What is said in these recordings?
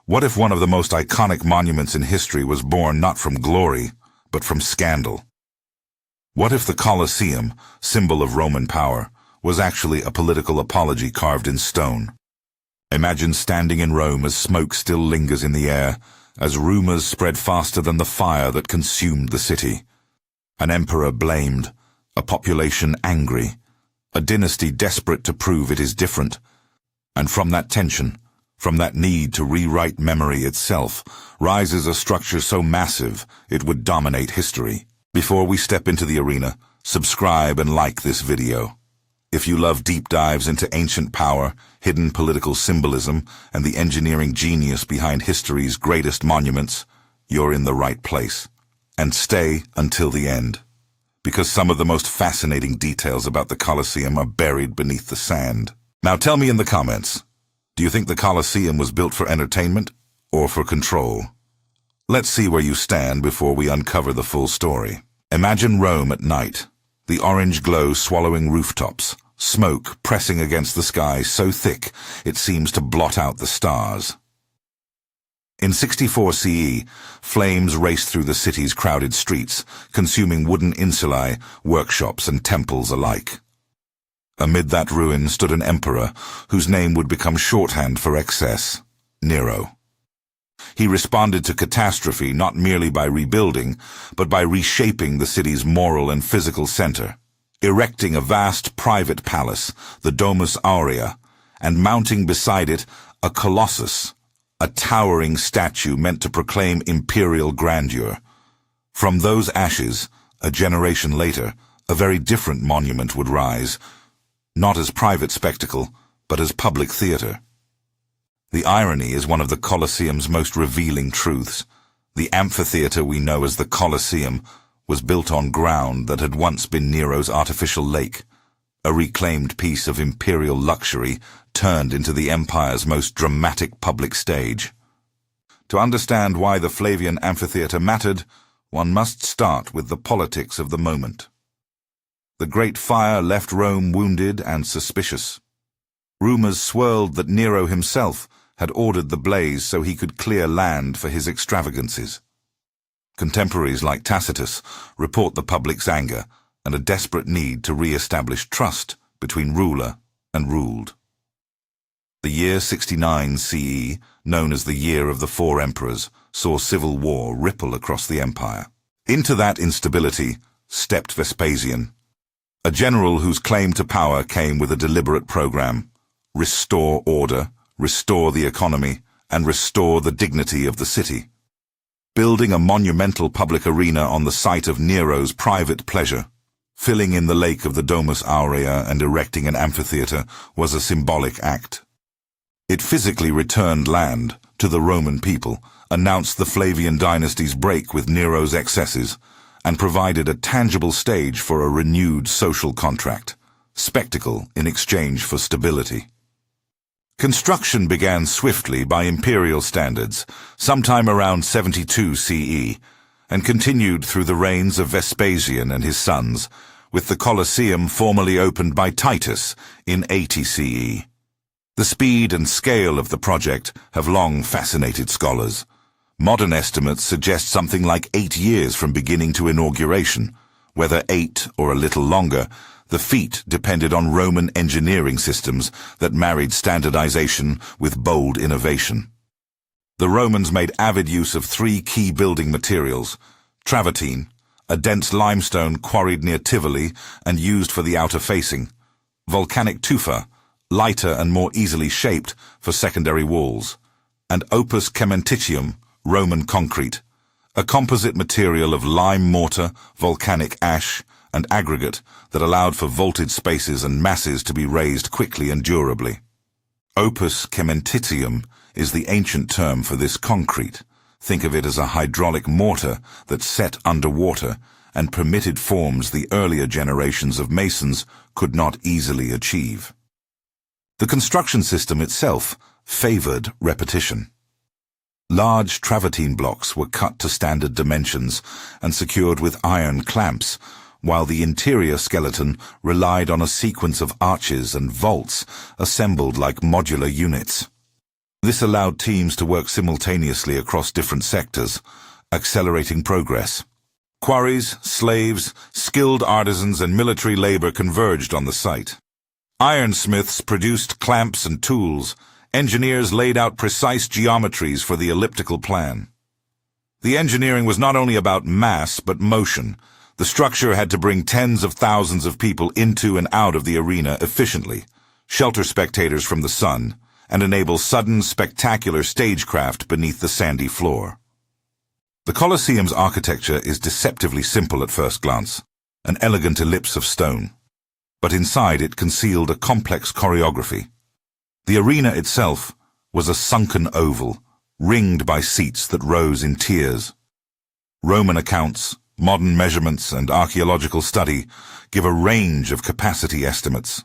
What if one of the most iconic monuments in history was born not from glory, but from scandal? What if the Colosseum, symbol of Roman power, was actually a political apology carved in stone? Imagine standing in Rome as smoke still lingers in the air, as rumors spread faster than the fire that consumed the city. An emperor blamed, a population angry, a dynasty desperate to prove it is different. And from that tension, from that need to rewrite memory itself, rises a structure so massive it would dominate history. Before we step into the arena, subscribe and like this video. If you love deep dives into ancient power, hidden political symbolism, and the engineering genius behind history's greatest monuments, you're in the right place. And stay until the end, because some of the most fascinating details about the Colosseum are buried beneath the sand. Now tell me in the comments, do you think the Colosseum was built for entertainment or for control? Let's see where you stand before we uncover the full story. Imagine Rome at night, the orange glow swallowing rooftops, smoke pressing against the sky so thick it seems to blot out the stars. In 64 CE, flames raced through the city's crowded streets, consuming wooden insulae, workshops and temples alike. Amid that ruin stood an emperor whose name would become shorthand for excess, Nero. He responded to catastrophe not merely by rebuilding, but by reshaping the city's moral and physical center, erecting a vast private palace, the Domus Aurea, and mounting beside it a colossus, a towering statue meant to proclaim imperial grandeur. From those ashes, a generation later, a very different monument would rise, not as private spectacle, but as public theater. The irony is one of the Colosseum's most revealing truths. The amphitheater we know as the Coliseum was built on ground that had once been Nero's artificial lake, a reclaimed piece of imperial luxury turned into the empire's most dramatic public stage. To understand why the Flavian amphitheater mattered, one must start with the politics of the moment. The Great Fire left Rome wounded and suspicious. Rumors swirled that Nero himself had ordered the blaze so he could clear land for his extravagances. Contemporaries like Tacitus report the public's anger and a desperate need to re-establish trust between ruler and ruled. The year 69 CE, known as the Year of the Four Emperors, saw civil war ripple across the empire. Into that instability stepped Vespasian, a general whose claim to power came with a deliberate program: restore order, restore the economy, and restore the dignity of the city. Building a monumental public arena on the site of Nero's private pleasure, filling in the lake of the Domus Aurea and erecting an amphitheater was a symbolic act. It physically returned land to the Roman people, announced the Flavian dynasty's break with Nero's excesses, and provided a tangible stage for a renewed social contract, spectacle in exchange for stability. Construction began swiftly by imperial standards, sometime around 72 CE, and continued through the reigns of Vespasian and his sons, with the Colosseum formally opened by Titus in 80 CE. The speed and scale of the project have long fascinated scholars. Modern estimates suggest something like 8 years from beginning to inauguration. Whether 8 or a little longer, the feat depended on Roman engineering systems that married standardization with bold innovation. The Romans made avid use of 3 key building materials: travertine, a dense limestone quarried near Tivoli and used for the outer facing; volcanic tufa, lighter and more easily shaped for secondary walls; and opus cementitium, Roman concrete, a composite material of lime mortar, volcanic ash, and aggregate that allowed for vaulted spaces and masses to be raised quickly and durably. Opus cementitium is the ancient term for this concrete. Think of it as a hydraulic mortar that set underwater and permitted forms the earlier generations of masons could not easily achieve. The construction system itself favored repetition. Large travertine blocks were cut to standard dimensions and secured with iron clamps, while the interior skeleton relied on a sequence of arches and vaults assembled like modular units. This allowed teams to work simultaneously across different sectors, accelerating progress. Quarries, slaves, skilled artisans, and military labor converged on the site. Ironsmiths produced clamps and tools. Engineers laid out precise geometries for the elliptical plan. The engineering was not only about mass, but motion. The structure had to bring tens of thousands of people into and out of the arena efficiently, shelter spectators from the sun, and enable sudden, spectacular stagecraft beneath the sandy floor. The Colosseum's architecture is deceptively simple at first glance, an elegant ellipse of stone. But inside it concealed a complex choreography. The arena itself was a sunken oval, ringed by seats that rose in tiers. Roman accounts, modern measurements, and archaeological study give a range of capacity estimates.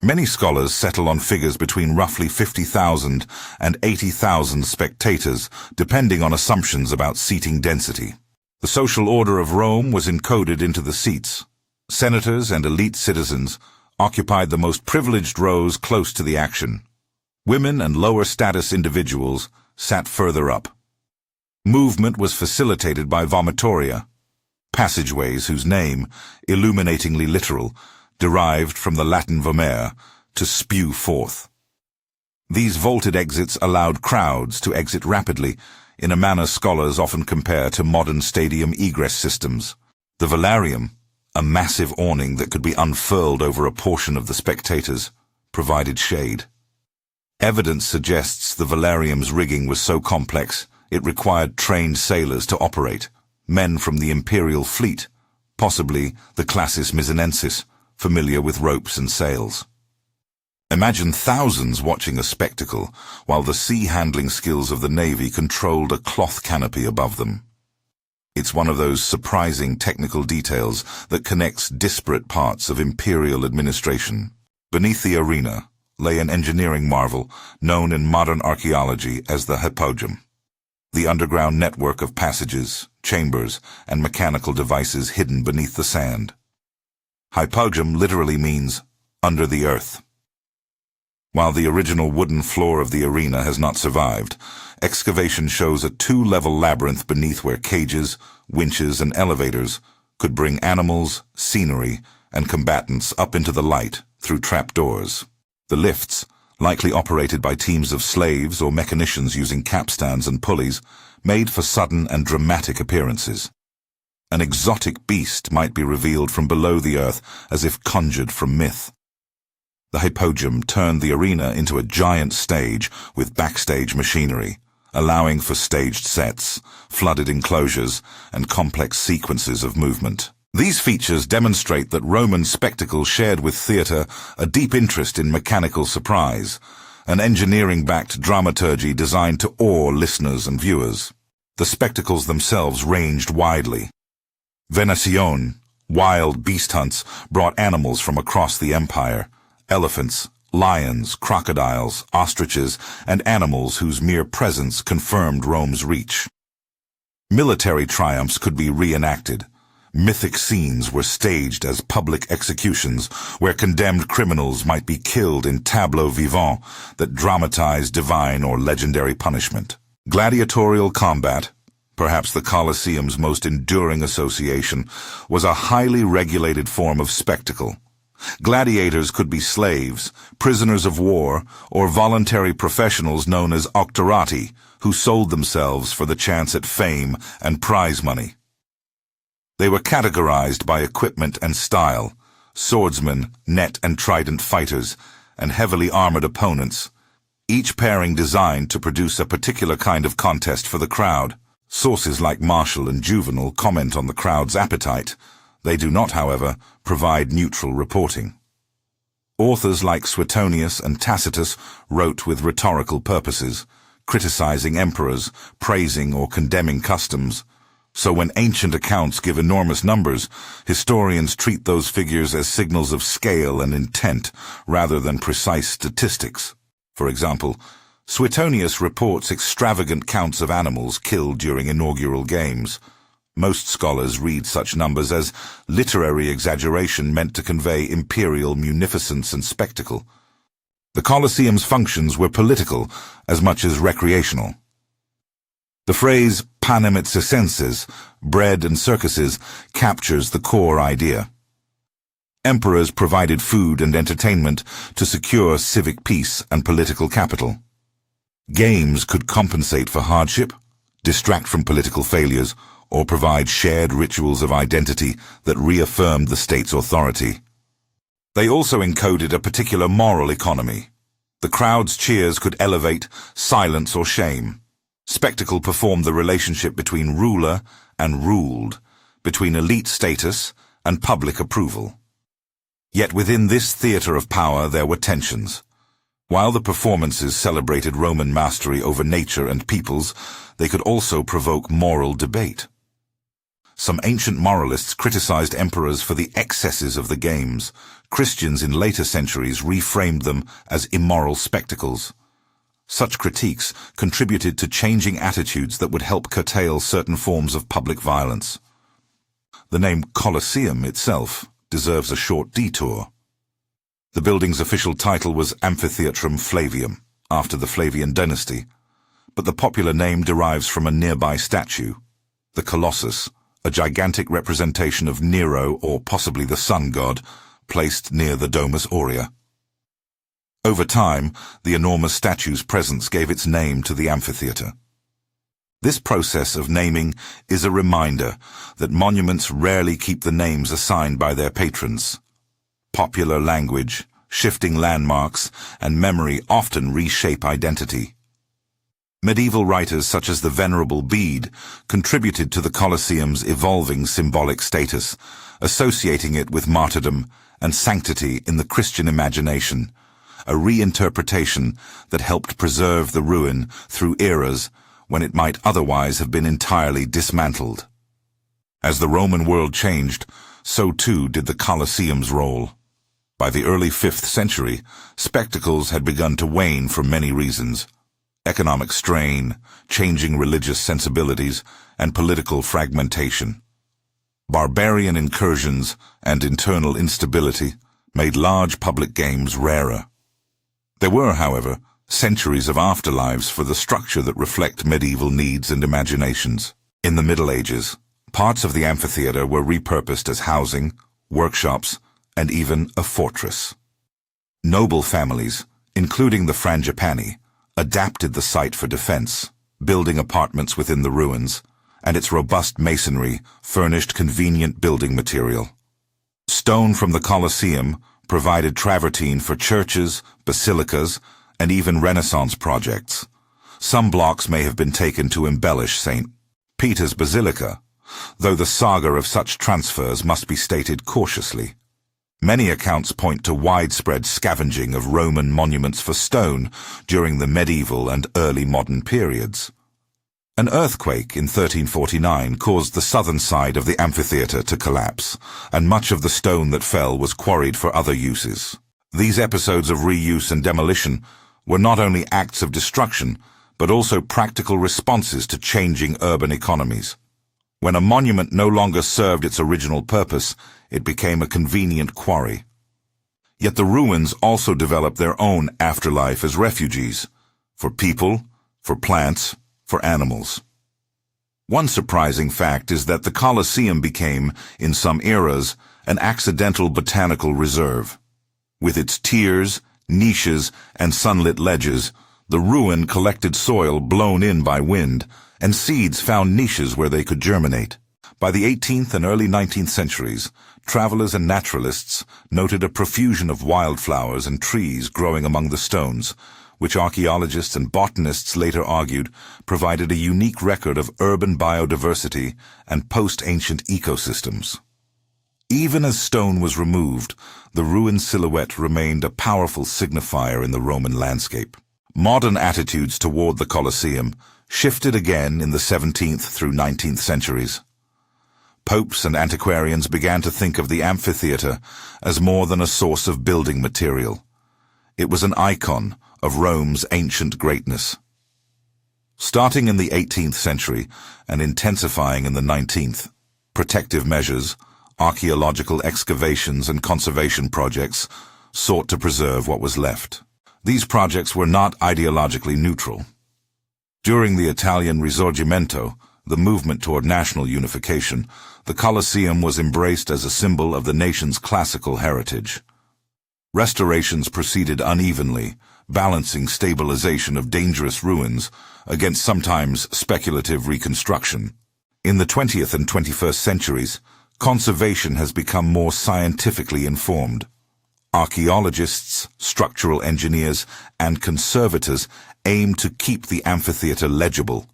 Many scholars settle on figures between roughly 50,000 and 80,000 spectators, depending on assumptions about seating density. The social order of Rome was encoded into the seats. Senators and elite citizens occupied the most privileged rows close to the action. Women and lower-status individuals sat further up. Movement was facilitated by vomitoria, passageways whose name, illuminatingly literal, derived from the Latin vomere, to spew forth. These vaulted exits allowed crowds to exit rapidly, in a manner scholars often compare to modern stadium egress systems. The velarium, a massive awning that could be unfurled over a portion of the spectators, provided shade. Evidence suggests the velarium's rigging was so complex it required trained sailors to operate, men from the imperial fleet, possibly the classis mizzenensis, familiar with ropes and sails. Imagine thousands watching a spectacle while the sea-handling skills of the Navy controlled a cloth canopy above them. It's one of those surprising technical details that connects disparate parts of imperial administration. Beneath the arena lay an engineering marvel known in modern archaeology as the hypogum, the underground network of passages, chambers, and mechanical devices hidden beneath the sand. Hypogum literally means under the earth. While the original wooden floor of the arena has not survived, excavation shows a two-level labyrinth beneath where cages, winches, and elevators could bring animals, scenery, and combatants up into the light through trapdoors. The lifts, likely operated by teams of slaves or mechanicians using capstans and pulleys, made for sudden and dramatic appearances. An exotic beast might be revealed from below the earth as if conjured from myth. The hypogum turned the arena into a giant stage with backstage machinery, allowing for staged sets, flooded enclosures, and complex sequences of movement. These features demonstrate that Roman spectacle shared with theatre a deep interest in mechanical surprise, an engineering-backed dramaturgy designed to awe listeners and viewers. The spectacles themselves ranged widely. Venacion, wild beast hunts, brought animals from across the empire. Elephants, lions, crocodiles, ostriches, and animals whose mere presence confirmed Rome's reach. Military triumphs could be reenacted. Mythic scenes were staged as public executions where condemned criminals might be killed in tableaux vivants that dramatized divine or legendary punishment. Gladiatorial combat, perhaps the Colosseum's most enduring association, was a highly regulated form of spectacle. Gladiators could be slaves, prisoners of war, or voluntary professionals known as octorati, who sold themselves for the chance at fame and prize money. They were categorized by equipment and style: swordsmen, net and trident fighters, and heavily armored opponents, each pairing designed to produce a particular kind of contest for the crowd. Sources like Marshall and Juvenal comment on the crowd's appetite. They do not, however, provide neutral reporting. Authors like Suetonius and Tacitus wrote with rhetorical purposes, criticizing emperors, praising or condemning customs. So when ancient accounts give enormous numbers, historians treat those figures as signals of scale and intent rather than precise statistics. For example, Suetonius reports extravagant counts of animals killed during inaugural games. Most scholars read such numbers as literary exaggeration meant to convey imperial munificence and spectacle. The Colosseum's functions were political as much as recreational. The phrase panem et circenses, bread and circuses, captures the core idea. Emperors provided food and entertainment to secure civic peace and political capital. Games could compensate for hardship, distract from political failures, or provide shared rituals of identity that reaffirmed the state's authority. They also encoded a particular moral economy. The crowd's cheers could elevate, silence, or shame. Spectacle performed the relationship between ruler and ruled, between elite status and public approval. Yet within this theater of power there were tensions. While the performances celebrated Roman mastery over nature and peoples, they could also provoke moral debate. Some ancient moralists criticized emperors for the excesses of the games. Christians in later centuries reframed them as immoral spectacles. Such critiques contributed to changing attitudes that would help curtail certain forms of public violence. The name Colosseum itself deserves a short detour. The building's official title was Amphitheatrum Flavium, after the Flavian dynasty, but the popular name derives from a nearby statue, the Colossus, a gigantic representation of Nero or possibly the sun god, placed near the Domus Aurea. Over time, the enormous statue's presence gave its name to the amphitheater. This process of naming is a reminder that monuments rarely keep the names assigned by their patrons. Popular language, shifting landmarks, and memory often reshape identity. Medieval writers such as the Venerable Bede contributed to the Colosseum's evolving symbolic status, associating it with martyrdom and sanctity in the Christian imagination, a reinterpretation that helped preserve the ruin through eras when it might otherwise have been entirely dismantled. As the Roman world changed, so too did the Colosseum's role. By the early 5th century, spectacles had begun to wane for many reasons: economic strain, changing religious sensibilities, and political fragmentation. Barbarian incursions and internal instability made large public games rarer. There were, however, centuries of afterlives for the structure that reflect medieval needs and imaginations. In the Middle Ages, parts of the amphitheater were repurposed as housing, workshops, and even a fortress. Noble families, including the Frangipani, adapted the site for defense, building apartments within the ruins, and its robust masonry furnished convenient building material. Stone from the Colosseum provided travertine for churches, basilicas, and even Renaissance projects. Some blocks may have been taken to embellish St. Peter's Basilica, though the saga of such transfers must be stated cautiously. Many accounts point to widespread scavenging of Roman monuments for stone during the medieval and early modern periods. An earthquake in 1349 caused the southern side of the amphitheater to collapse, and much of the stone that fell was quarried for other uses. These episodes of reuse and demolition were not only acts of destruction, but also practical responses to changing urban economies. When a monument no longer served its original purpose, it became a convenient quarry. Yet the ruins also developed their own afterlife as refuges, for people, for plants, for animals. One surprising fact is that the Colosseum became, in some eras, an accidental botanical reserve. With its tiers, niches, and sunlit ledges, the ruin collected soil blown in by wind, and seeds found niches where they could germinate. By the 18th and early 19th centuries, travelers and naturalists noted a profusion of wildflowers and trees growing among the stones, which archaeologists and botanists later argued provided a unique record of urban biodiversity and post-ancient ecosystems. Even as stone was removed, the ruined silhouette remained a powerful signifier in the Roman landscape. Modern attitudes toward the Colosseum shifted again in the 17th through 19th centuries. Popes and antiquarians began to think of the amphitheater as more than a source of building material. It was an icon of Rome's ancient greatness. Starting in the 18th century and intensifying in the 19th, protective measures, archaeological excavations and conservation projects sought to preserve what was left. These projects were not ideologically neutral. During the Italian Risorgimento, the movement toward national unification, the Colosseum was embraced as a symbol of the nation's classical heritage. Restorations proceeded unevenly, balancing stabilization of dangerous ruins against sometimes speculative reconstruction. In the 20th and 21st centuries, conservation has become more scientifically informed. Archaeologists, structural engineers, and conservators aim to keep the amphitheater legible,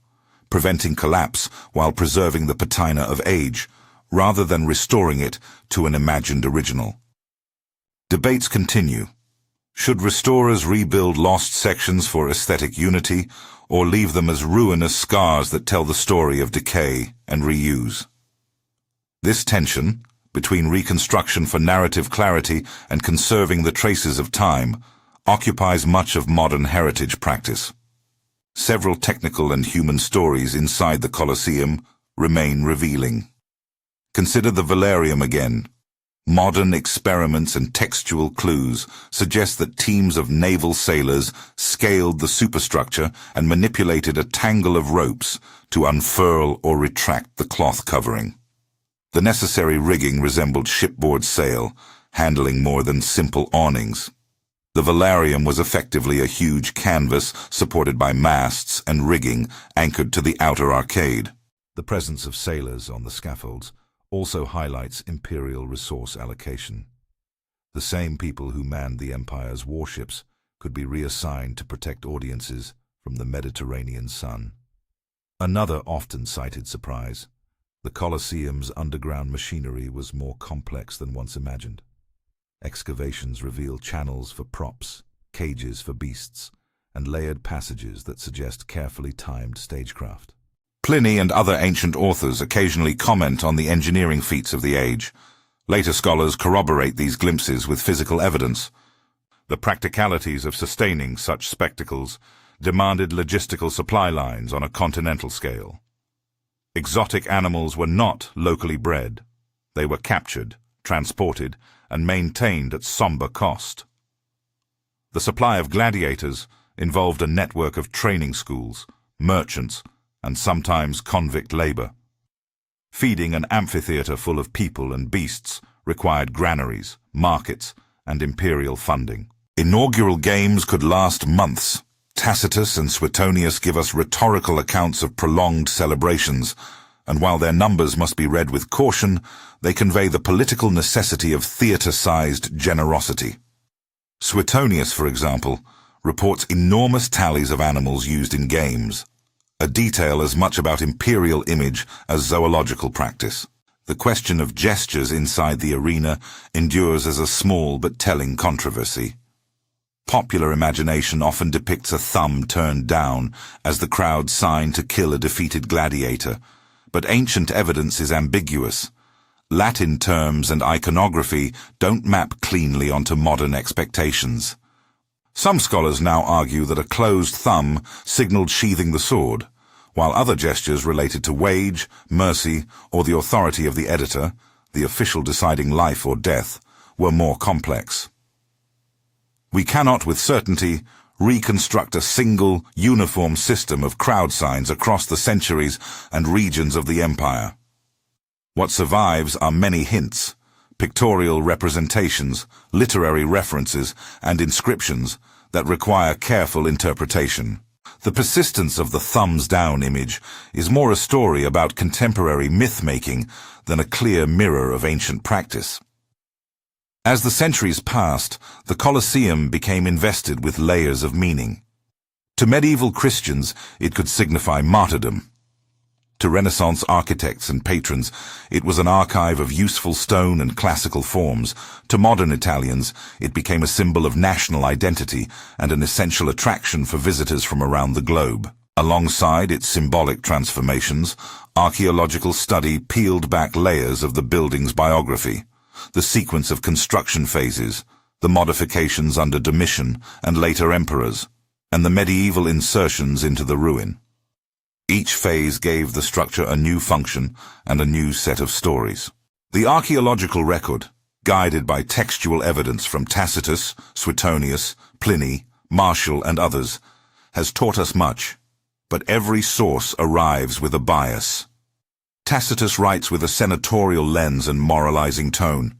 preventing collapse while preserving the patina of age, rather than restoring it to an imagined original. Debates continue. Should restorers rebuild lost sections for aesthetic unity, or leave them as ruinous scars that tell the story of decay and reuse? This tension, between reconstruction for narrative clarity and conserving the traces of time, occupies much of modern heritage practice. Several technical and human stories inside the Colosseum remain revealing. Consider the Valerium again. Modern experiments and textual clues suggest that teams of naval sailors scaled the superstructure and manipulated a tangle of ropes to unfurl or retract the cloth covering. The necessary rigging resembled shipboard sail, handling more than simple awnings. The Valerium was effectively a huge canvas supported by masts and rigging anchored to the outer arcade. The presence of sailors on the scaffolds also highlights imperial resource allocation. The same people who manned the empire's warships could be reassigned to protect audiences from the Mediterranean sun. Another often cited surprise: the Colosseum's underground machinery was more complex than once imagined. Excavations reveal channels for props, cages for beasts, and layered passages that suggest carefully timed stagecraft. Pliny and other ancient authors occasionally comment on the engineering feats of the age. Later scholars corroborate these glimpses with physical evidence. The practicalities of sustaining such spectacles demanded logistical supply lines on a continental scale. Exotic animals were not locally bred. They were captured, transported, and maintained at somber cost. The supply of gladiators involved a network of training schools, merchants, and sometimes convict labor. Feeding an amphitheater full of people and beasts required granaries, markets, and imperial funding. Inaugural games could last months. Tacitus and Suetonius give us rhetorical accounts of prolonged celebrations, and while their numbers must be read with caution, they convey the political necessity of theater-sized generosity. Suetonius, for example, reports enormous tallies of animals used in games, a detail as much about imperial image as zoological practice. The question of gestures inside the arena endures as a small but telling controversy. Popular imagination often depicts a thumb turned down as the crowd signed to kill a defeated gladiator, but ancient evidence is ambiguous. Latin terms and iconography don't map cleanly onto modern expectations. Some scholars now argue that a closed thumb signaled sheathing the sword, while other gestures related to wage, mercy, or the authority of the editor, the official deciding life or death, were more complex. We cannot with certainty reconstruct a single, uniform system of crowd signs across the centuries and regions of the empire. What survives are many hints, pictorial representations, literary references, and inscriptions that require careful interpretation. The persistence of the thumbs-down image is more a story about contemporary myth-making than a clear mirror of ancient practice. As the centuries passed, the Colosseum became invested with layers of meaning. To medieval Christians, it could signify martyrdom. To Renaissance architects and patrons, it was an archive of useful stone and classical forms. To modern Italians, it became a symbol of national identity and an essential attraction for visitors from around the globe. Alongside its symbolic transformations, archaeological study peeled back layers of the building's biography, the sequence of construction phases, the modifications under Domitian and later emperors, and the medieval insertions into the ruin. Each phase gave the structure a new function and a new set of stories. The archaeological record, guided by textual evidence from Tacitus, Suetonius, Pliny, Marshall and others, has taught us much, but every source arrives with a bias. Tacitus writes with a senatorial lens and moralizing tone.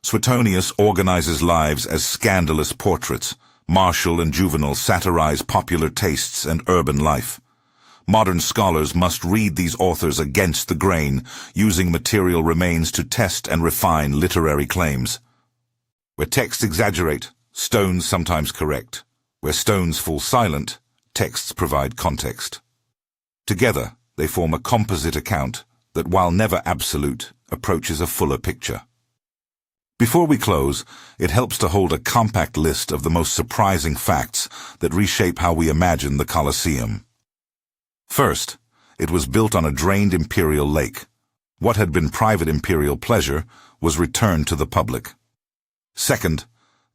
Suetonius organizes lives as scandalous portraits. Marshall and Juvenal satirize popular tastes and urban life. Modern scholars must read these authors against the grain, using material remains to test and refine literary claims. Where texts exaggerate, stones sometimes correct. Where stones fall silent, texts provide context. Together, they form a composite account that, while never absolute, approaches a fuller picture. Before we close, it helps to hold a compact list of the most surprising facts that reshape how we imagine the Colosseum. First, it was built on a drained imperial lake. What had been private imperial pleasure was returned to the public. Second,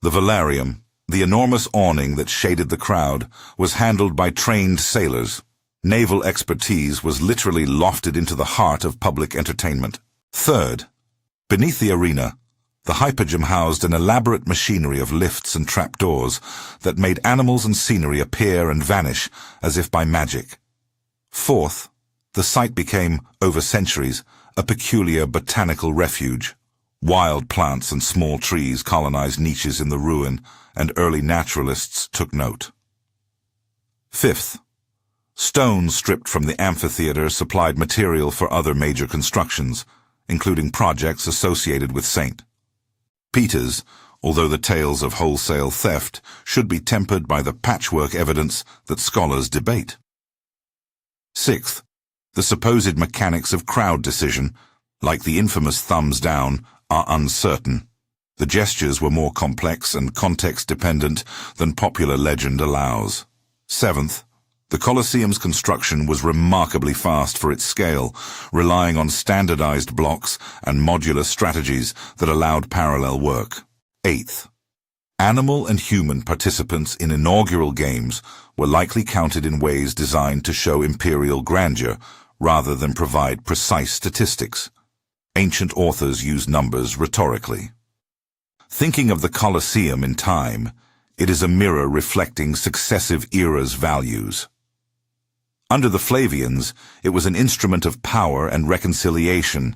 the velarium, the enormous awning that shaded the crowd, was handled by trained sailors. Naval expertise was literally lofted into the heart of public entertainment. Third, beneath the arena, the hypogym housed an elaborate machinery of lifts and trapdoors that made animals and scenery appear and vanish as if by magic. Fourth, the site became, over centuries, a peculiar botanical refuge. Wild plants and small trees colonized niches in the ruin, and early naturalists took note. Fifth, stones stripped from the amphitheater supplied material for other major constructions, including projects associated with St. Peter's, although the tales of wholesale theft should be tempered by the patchwork evidence that scholars debate. Sixth, the supposed mechanics of crowd decision, like the infamous thumbs down, are uncertain. The gestures were more complex and context-dependent than popular legend allows. Seventh, the Colosseum's construction was remarkably fast for its scale, relying on standardized blocks and modular strategies that allowed parallel work. Eighth, animal and human participants in inaugural games were likely counted in ways designed to show imperial grandeur rather than provide precise statistics. Ancient authors used numbers rhetorically. Thinking of the Colosseum in time, it is a mirror reflecting successive eras' values. Under the Flavians, it was an instrument of power and reconciliation.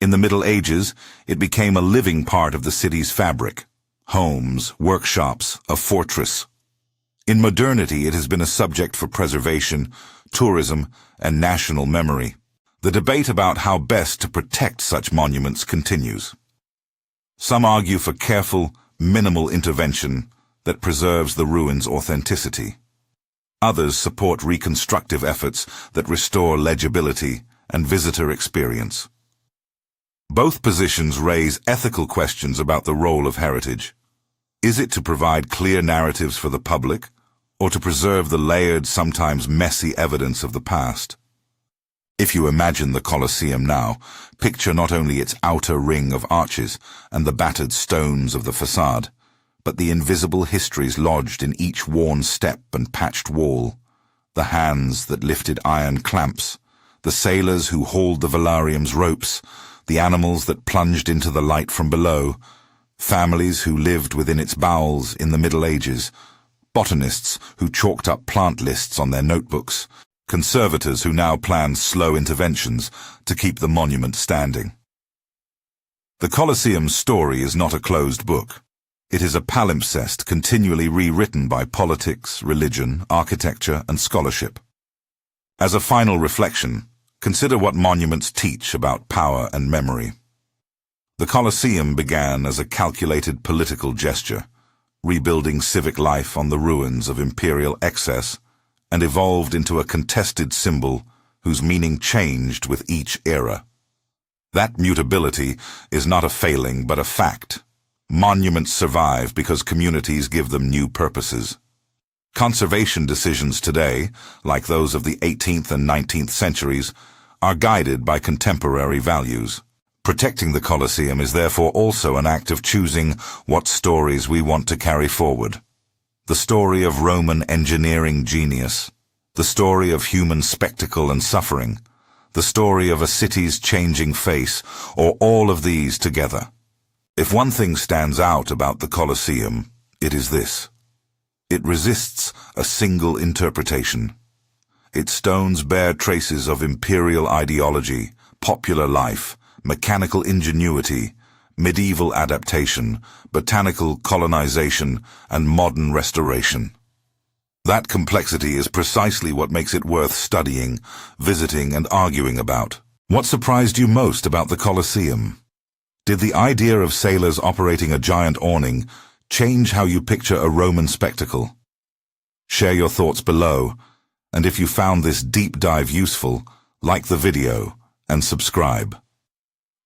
In the Middle Ages, it became a living part of the city's fabric. Homes, workshops, a fortress. In modernity, it has been a subject for preservation, tourism, and national memory. The debate about how best to protect such monuments continues. Some argue for careful, minimal intervention that preserves the ruins' authenticity. Others support reconstructive efforts that restore legibility and visitor experience. Both positions raise ethical questions about the role of heritage. Is it to provide clear narratives for the public, or to preserve the layered, sometimes messy evidence of the past? If you imagine the Colosseum now, picture not only its outer ring of arches and the battered stones of the facade, but the invisible histories lodged in each worn step and patched wall, the hands that lifted iron clamps, the sailors who hauled the velarium's ropes, the animals that plunged into the light from below, families who lived within its bowels in the Middle Ages, botanists who chalked up plant lists on their notebooks, conservators who now plan slow interventions to keep the monument standing. The Colosseum's story is not a closed book. It is a palimpsest continually rewritten by politics, religion, architecture, and scholarship. As a final reflection, consider what monuments teach about power and memory. The Colosseum began as a calculated political gesture, rebuilding civic life on the ruins of imperial excess, and evolved into a contested symbol whose meaning changed with each era. That mutability is not a failing but a fact. Monuments survive because communities give them new purposes. Conservation decisions today, like those of the 18th and 19th centuries, are guided by contemporary values. Protecting the Colosseum is therefore also an act of choosing what stories we want to carry forward. The story of Roman engineering genius, the story of human spectacle and suffering, the story of a city's changing face, or all of these together. If one thing stands out about the Colosseum, it is this. It resists a single interpretation. Its stones bear traces of imperial ideology, popular life, mechanical ingenuity, medieval adaptation, botanical colonization, and modern restoration. That complexity is precisely what makes it worth studying, visiting, and arguing about. What surprised you most about the Colosseum? Did the idea of sailors operating a giant awning change how you picture a Roman spectacle? Share your thoughts below, and if you found this deep dive useful, like the video and subscribe.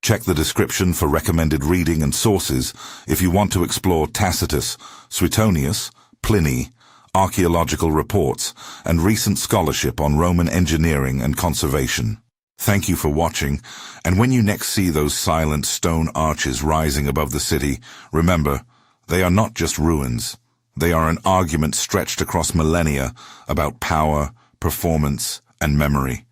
Check the description for recommended reading and sources if you want to explore Tacitus, Suetonius, Pliny, archaeological reports, and recent scholarship on Roman engineering and conservation. Thank you for watching, and when you next see those silent stone arches rising above the city, remember, they are not just ruins. They are an argument stretched across millennia about power, performance, and memory.